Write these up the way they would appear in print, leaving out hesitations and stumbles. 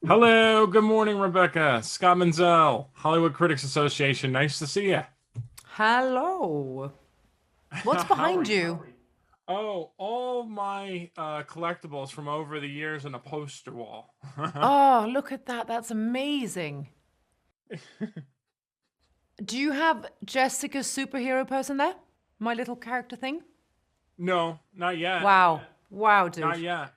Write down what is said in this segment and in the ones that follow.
Hello, good morning, Rebecca. Scott Menzel, Hollywood Critics Association. Nice to see you. Hello. What's How are behind you? you? Oh, all my collectibles from over the years in a poster wall. Oh, look at that. That's amazing. Do you have Jessica's superhero person there? My little character thing? No, not yet. Wow. Wow, dude. Not yet.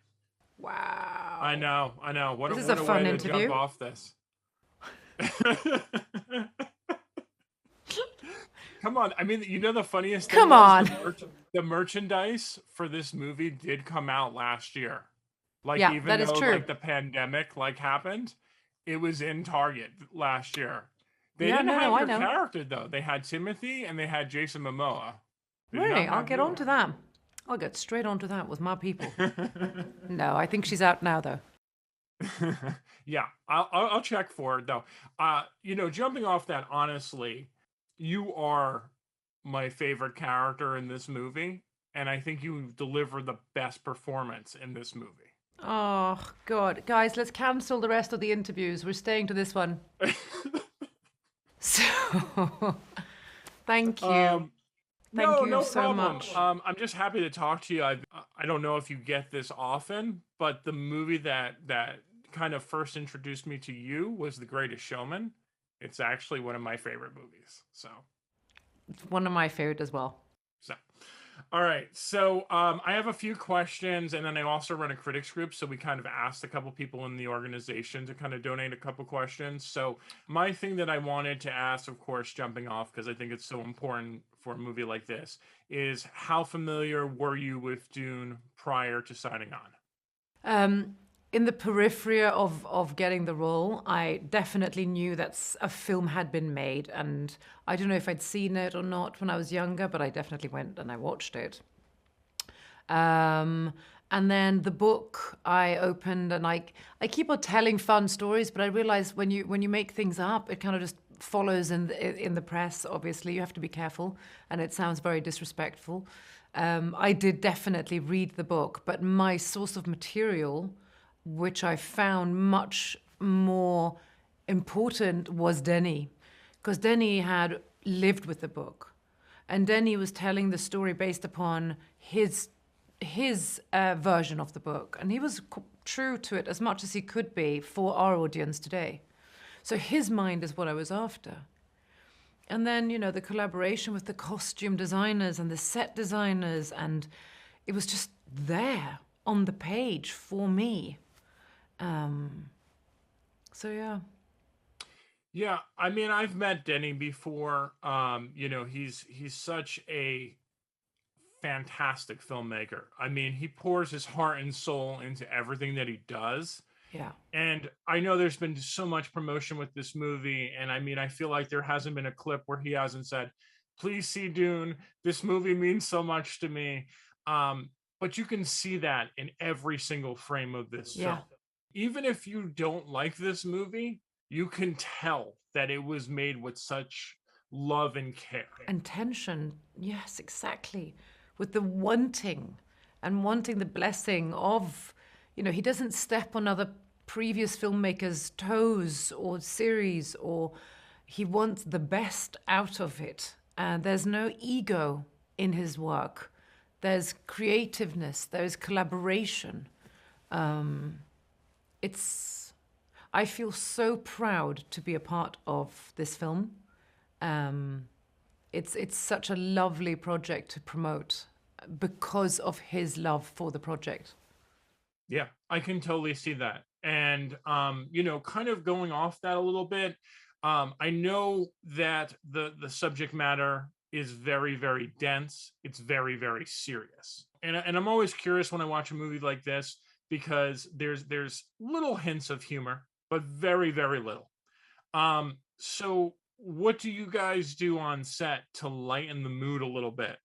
I Wow. know, I know. This is a What a way fun to jump interview. off this. Come on. I mean, the funniest thing Come was on. the merchandise for this movie did come out last year. Like Yeah, even that is though true. like the pandemic happened, it was in Target last year. They Yeah, didn't no, no, have I your know. character though. They had Timothy and they had Jason Momoa. They did Really? not I'll have get you. on to that. I'll get straight on to that with my people. No, I think she's out now, though. Yeah, I'll check for it though. Jumping off that, honestly, you are my favorite character in this movie, and I think you deliver the best performance in this movie. Oh, God. Guys, let's cancel the rest of the interviews. We're staying to this one. So, thank you. um, Thank no, you no so problem. much. I'm just happy to talk to you. I don't know if you get this often, but the movie that kind of first introduced me to you was The Greatest Showman. It's actually one of my favorite movies. It's one of my favorite as well. So, all right. So, I have a few questions, and then I also run a critics group. So we kind of asked a couple people in the organization to kind of donate a couple questions. So my thing that I wanted to ask, of course, jumping off because I think it's so important for a movie like this, is how familiar were you with Dune prior to signing on? Um, in the periphery of getting the role, I definitely knew that a film had been made, and I don't know if I'd seen it or not when I was younger, but I definitely went and I watched it. Um, and then the book I opened, and I keep on telling fun stories, but I realize when you make things up, it kind of just follows in the press. Obviously, you have to be careful, and it sounds very disrespectful. I did definitely read the book, but my source of material, which I found much more important, was Denis, because Denis had lived with the book, and Denis was telling the story based upon his version of the book, and he was true to it as much as he could be for our audience today. So his mind is what I was after. And then, the collaboration with the costume designers and the set designers, and it was just there on the page for me. Um, so, yeah. Yeah, I mean, I've met Denny before. He's such a fantastic filmmaker. I mean, he pours his heart and soul into everything that he does. Yeah. And I know there's been so much promotion with this movie. And I mean, I feel like there hasn't been a clip where he hasn't said, please see Dune. This movie means so much to me. Um, but you can see that in every single frame of this Yeah. film. Even if you don't like this movie, you can tell that it was made with such love and care. And tension. Yes, exactly. With the wanting and wanting the blessing of, he doesn't step on other previous filmmakers' toes or series, or he wants the best out of it. And there's no ego in his work. There's creativeness, there's collaboration. Um, it's, I feel so proud to be a part of this film. Um, it's such a lovely project to promote because of his love for the project. Yeah, I can totally see that. And kind of going off that a little bit, I know that the subject matter is very, very dense. It's very, very serious. And I'm always curious when I watch a movie like this because there's little hints of humor, but very, very little. So what do you guys do on set to lighten the mood a little bit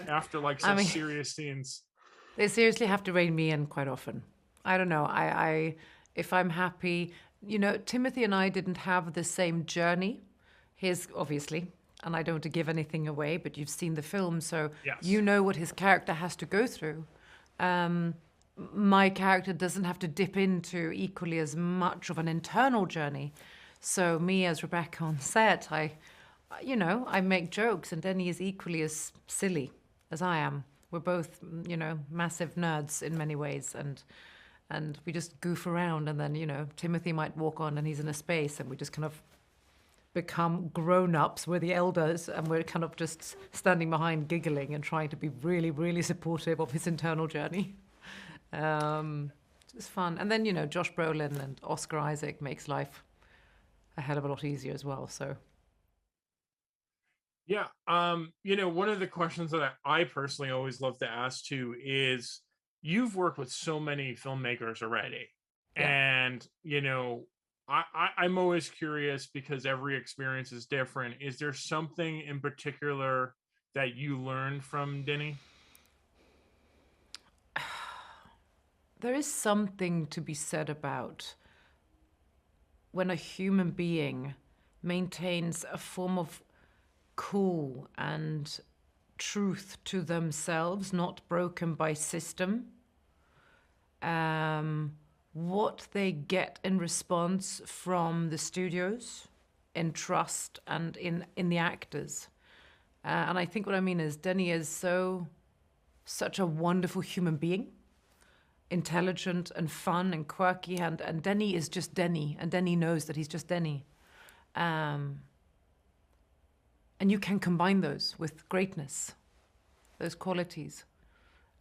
after like I such mean, serious scenes? they seriously have to rein me in quite often. I don't know. If I'm happy, Timothy and I didn't have the same journey. His, obviously, and I don't want to give anything away, but you've seen the film, so you Yes. know what his character has to go through. Um, my character doesn't have to dip into equally as much of an internal journey. So me as Rebecca on set, I make jokes, and Denny is equally as silly as I am. We're both, massive nerds in many ways, and we just goof around. And then, Timothy might walk on, and he's in a space, and we just kind of become grown-ups. We're the elders, and we're kind of just standing behind, giggling, and trying to be really, really supportive of his internal journey. It's fun. And then, Josh Brolin and Oscar Isaac makes life a hell of a lot easier as well. So Yeah. One of the questions that I personally always love to ask too is, you've worked with so many filmmakers already. yeah. And, I'm always curious because every experience is different. Is there something in particular that you learned from Denny? There is something to be said about when a human being maintains a form of cool and truth to themselves, not broken by system. What they get in response from the studios, in trust, and in the actors. And I think what I mean is Denny is such a wonderful human being, intelligent and fun and quirky, and Denny is just Denny, and Denny knows that he's just Denny. And you can combine those with greatness, those qualities.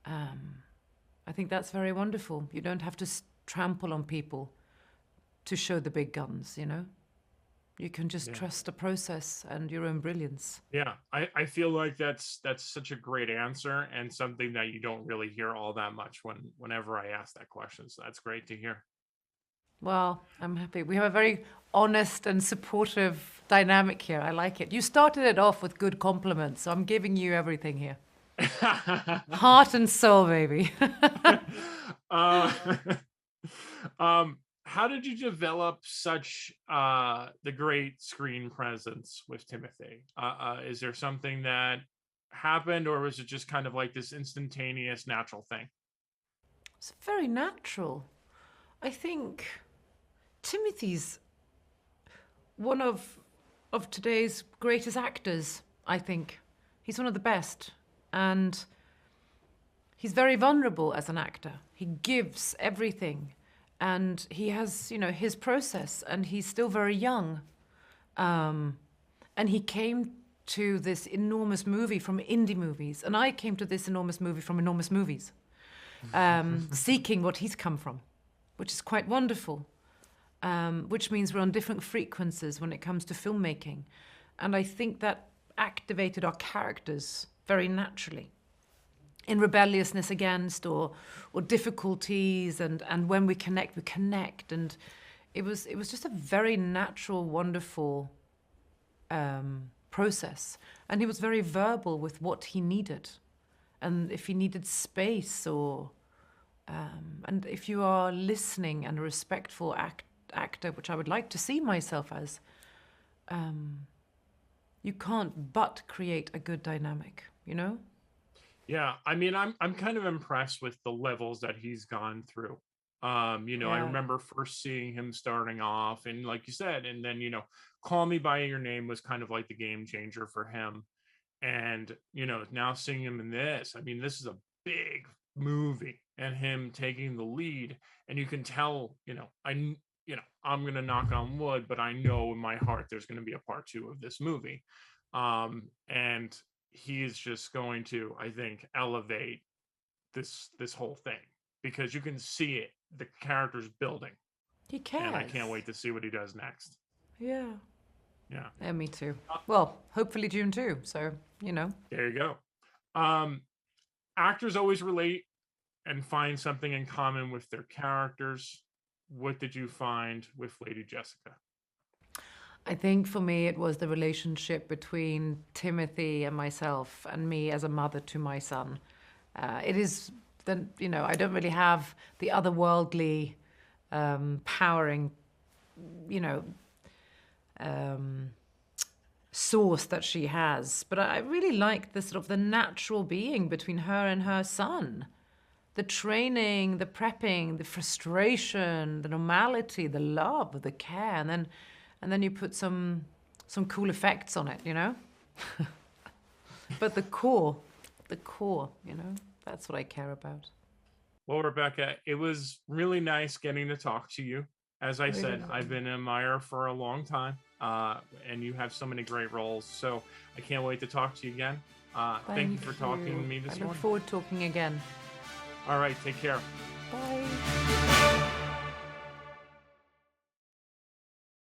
I think that's very wonderful. You don't have to trample on people to show the big guns, You can just trust the process and your own brilliance. Yeah, I feel like that's such a great answer, and something that you don't really hear all that much whenever I ask that question. So that's great to hear. Well, I'm happy. We have a very honest and supportive dynamic here. I like it. You started it off with good compliments, so I'm giving you everything here. Heart and soul, baby. How did you develop such the great screen presence with Timothy? Is there something that happened, or was it just kind of like this instantaneous, natural thing? It's very natural. I think Timothy's one of today's greatest actors, I think. He's one of the best. And he's very vulnerable as an actor. He gives everything. And he has, his process. And he's still very young. And he came to this enormous movie from indie movies. And I came to this enormous movie from enormous movies. Seeking what he's come from, which is quite wonderful. Which means we're on different frequencies when it comes to filmmaking. And I think that activated our characters very naturally in rebelliousness against or difficulties, and when we connect. And it was just a very natural, wonderful process. And he was very verbal with what he needed. And if he needed space and if you are listening and a respectful actor, which I would like to see myself as, you can't but create a good dynamic, Yeah, I mean, I'm kind of impressed with the levels that he's gone through. I remember first seeing him starting off, and like you said, and then Call Me by Your Name was kind of like the game changer for him. And now seeing him in this, I mean, this is a big movie, and him taking the lead, and you can tell, I'm gonna knock on wood, but I know in my heart there's gonna be a part 2 of this movie. And he's just going to, I think, elevate this whole thing, because you can see it, the character's building. He cares. And I can't wait to see what he does next. Yeah. Yeah, me too. Well, hopefully Dune too. So there you go. Actors always relate and find something in common with their characters. What did you find with Lady Jessica? I think for me it was the relationship between Timothy and myself, and me as a mother to my son. It is the I don't really have the otherworldly, powering, source that she has, but I really like the sort of the natural being between her and her son. the training, the prepping, the frustration, the normality, the love, the care, and then you put some cool effects on it, you know? But the core, you know, that's what I care about. Well, Rebecca, it was really nice getting to talk to you. As I said, I've been an admirer for a long time, and you have so many great roles. So I can't wait to talk to you again. Thank you for talking to me this morning. I look forward to talking again. All right, take care. Bye.